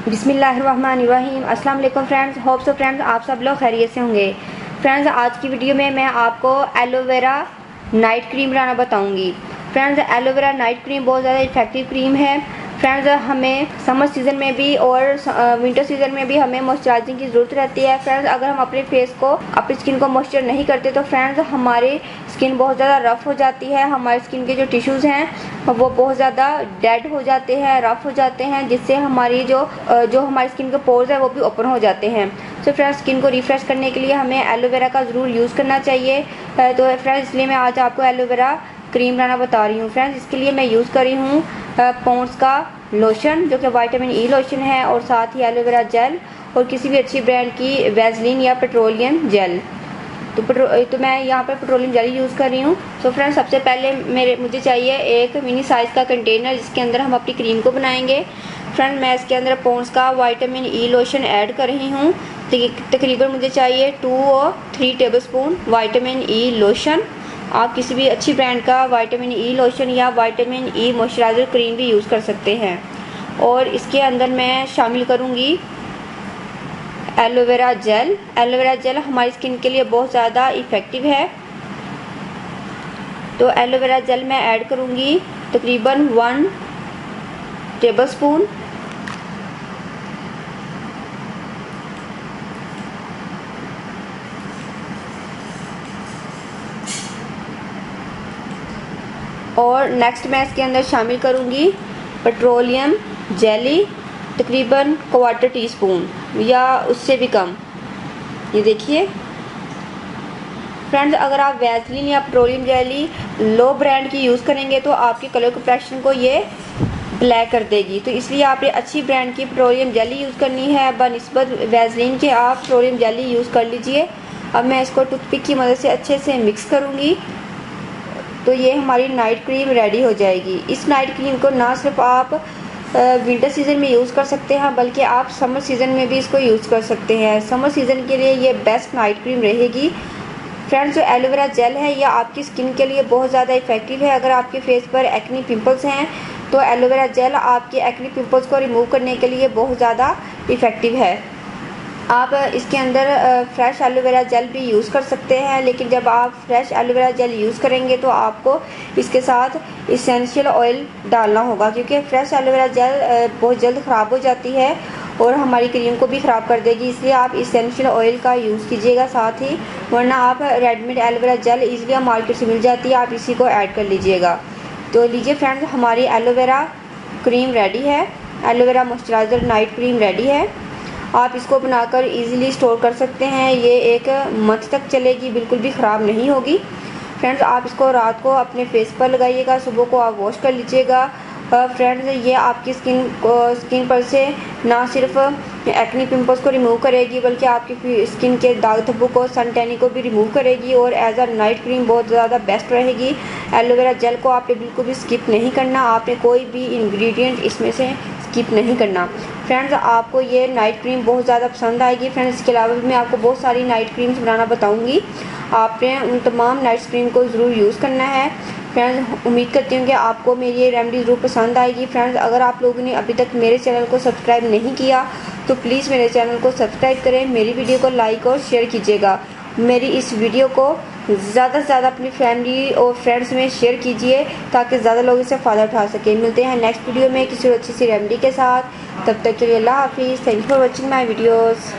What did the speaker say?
बिस्मिल्लाहिर्रहमानिर्रहीम। अस्सलाम वालेकुम फ्रेंड्स, होप सो फ्रेंड्स आप सब लोग खैरियत से होंगे। फ्रेंड्स आज की वीडियो में मैं आपको एलोवेरा नाइट क्रीम बनाना बताऊंगी। फ्रेंड्स एलोवेरा नाइट क्रीम बहुत ज़्यादा इफेक्टिव क्रीम है। फ्रेंड्स हमें समर सीज़न में भी और विंटर सीज़न में भी हमें मॉइस्चराइजिंग की ज़रूरत रहती है। फ्रेंड्स अगर हम अपने फेस को अपनी स्किन को मॉइस्चर नहीं करते तो फ्रेंड्स हमारी स्किन बहुत ज़्यादा रफ़ हो जाती है। हमारी स्किन के जो टिश्यूज़ हैं वो बहुत ज़्यादा डेड हो जाते हैं, रफ़ हो जाते हैं, जिससे हमारी जो हमारी स्किन के पोर्स है वो भी ओपन हो जाते हैं। तो फ्रेंड्स स्किन को रिफ़्रेश करने के लिए हमें एलोवेरा का ज़रूर यूज़ करना चाहिए। तो फ्रेंड्स इसलिए मैं आज आपको एलोवेरा क्रीम बनाना बता रही हूँ। फ्रेंड्स इसके लिए मैं यूज़ कर रही हूँ पॉन्ड्स का लोशन जो कि विटामिन ई लोशन है, और साथ ही एलोवेरा जेल और किसी भी अच्छी ब्रांड की वैसलीन या पेट्रोलियम जेल। तो मैं यहाँ पर पेट्रोलियम जेल यूज़ कर रही हूँ। तो फ्रेंड्स सबसे पहले मुझे चाहिए एक मिनी साइज़ का कंटेनर जिसके अंदर हम अपनी क्रीम को बनाएंगे। फ्रेंड मैं इसके अंदर पॉन्ड्स का विटामिन ई लोशन ऐड कर रही हूँ। तकरीबन मुझे चाहिए 2 और 3 टेबलस्पून विटामिन ई लोशन। आप किसी भी अच्छी ब्रांड का विटामिन ई लोशन या विटामिन ई मॉइस्चराइज़र क्रीम भी यूज़ कर सकते हैं। और इसके अंदर मैं शामिल करूँगी एलोवेरा जेल। एलोवेरा जेल हमारी स्किन के लिए बहुत ज़्यादा इफ़ेक्टिव है। तो एलोवेरा जेल मैं ऐड करूँगी तकरीबन 1 टेबलस्पून। और नेक्स्ट मैं इसके अंदर शामिल करूँगी पेट्रोलियम जेली तकरीबन 1/4 टीस्पून या उससे भी कम। ये देखिए फ्रेंड्स अगर आप वैसलीन या पेट्रोलियम जेली लो ब्रांड की यूज़ करेंगे तो आपके कलर कम्प्लेक्शन को ये ब्लैक कर देगी। तो इसलिए आपने अच्छी ब्रांड की पेट्रोलियम जेली यूज़ करनी है। बनिस्बत वैसलीन के आप पेट्रोलियम जेली यूज़ कर लीजिए। अब मैं इसको टूथपिक की मदद से अच्छे से मिक्स करूँगी तो ये हमारी नाइट क्रीम रेडी हो जाएगी। इस नाइट क्रीम को ना सिर्फ आप विंटर सीज़न में यूज़ कर सकते हैं बल्कि आप समर सीज़न में भी इसको यूज़ कर सकते हैं। समर सीज़न के लिए ये बेस्ट नाइट क्रीम रहेगी। फ्रेंड्स जो एलोवेरा जेल है ये आपकी स्किन के लिए बहुत ज़्यादा इफ़ेक्टिव है। अगर आपके फेस पर एक्नी पिंपल्स हैं तो एलोवेरा जेल आपके एक्नी पिंपल्स को रिमूव करने के लिए बहुत ज़्यादा इफ़ेक्टिव है। आप इसके अंदर फ्रेश एलोवेरा जेल भी यूज़ कर सकते हैं, लेकिन जब आप फ्रेश एलोवेरा जेल यूज़ करेंगे तो आपको इसके साथ इसेंशियल ऑयल डालना होगा, क्योंकि फ्रेश एलोवेरा जेल बहुत जल्द ख़राब हो जाती है और हमारी क्रीम को भी ख़राब कर देगी। इसलिए आप इसेंशियल ऑयल का यूज़ कीजिएगा साथ ही, वरना आप readymade aloe vera gel easily market से मिल जाती है, आप इसी को ऐड कर लीजिएगा। तो लीजिए फ्रेंड्स हमारी एलोवेरा क्रीम रेडी है। Aloe vera moisturiser night cream ready है। आप इसको बनाकर इजीली स्टोर कर सकते हैं। ये 1 मंथ तक चलेगी, बिल्कुल भी ख़राब नहीं होगी। फ्रेंड्स आप इसको रात को अपने फेस पर लगाइएगा, सुबह को आप वॉश कर लीजिएगा। फ्रेंड्स ये आपकी स्किन पर से ना सिर्फ एक्नी पिंपल्स को रिमूव करेगी बल्कि आपकी स्किन के दाग धब्बों को, सन टैनिंग को भी रिमूव करेगी और एज अ नाइट क्रीम बहुत ज़्यादा बेस्ट रहेगी। एलोवेरा जेल को आपने बिल्कुल भी स्किप नहीं करना, आपने कोई भी इंग्रेडिएंट इसमें से स्किप नहीं करना। फ्रेंड्स आपको ये नाइट क्रीम बहुत ज़्यादा पसंद आएगी। फ्रेंड्स इसके अलावा भी मैं आपको बहुत सारी नाइट क्रीम्स बनाना बताऊंगी। आपने उन तमाम नाइट क्रीम को ज़रूर यूज़ करना है। फ्रेंड्स उम्मीद करती हूँ कि आपको मेरी ये रेमेडी ज़रूर पसंद आएगी। फ्रेंड्स अगर आप लोगों ने अभी तक मेरे चैनल को सब्सक्राइब नहीं किया तो प्लीज़ मेरे चैनल को सब्सक्राइब करें, मेरी वीडियो को लाइक और शेयर कीजिएगा। मेरी इस वीडियो को ज़्यादा से ज़्यादा अपनी फैमिली और फ्रेंड्स में शेयर कीजिए ताकि ज़्यादा लोग इससे फ़ायदा उठा सकें। मिलते हैं नेक्स्ट वीडियो में किसी अच्छी सी रेमेडी के साथ। तब तक के लिए अल्लाह हाफिज़। Thank you for watching my videos.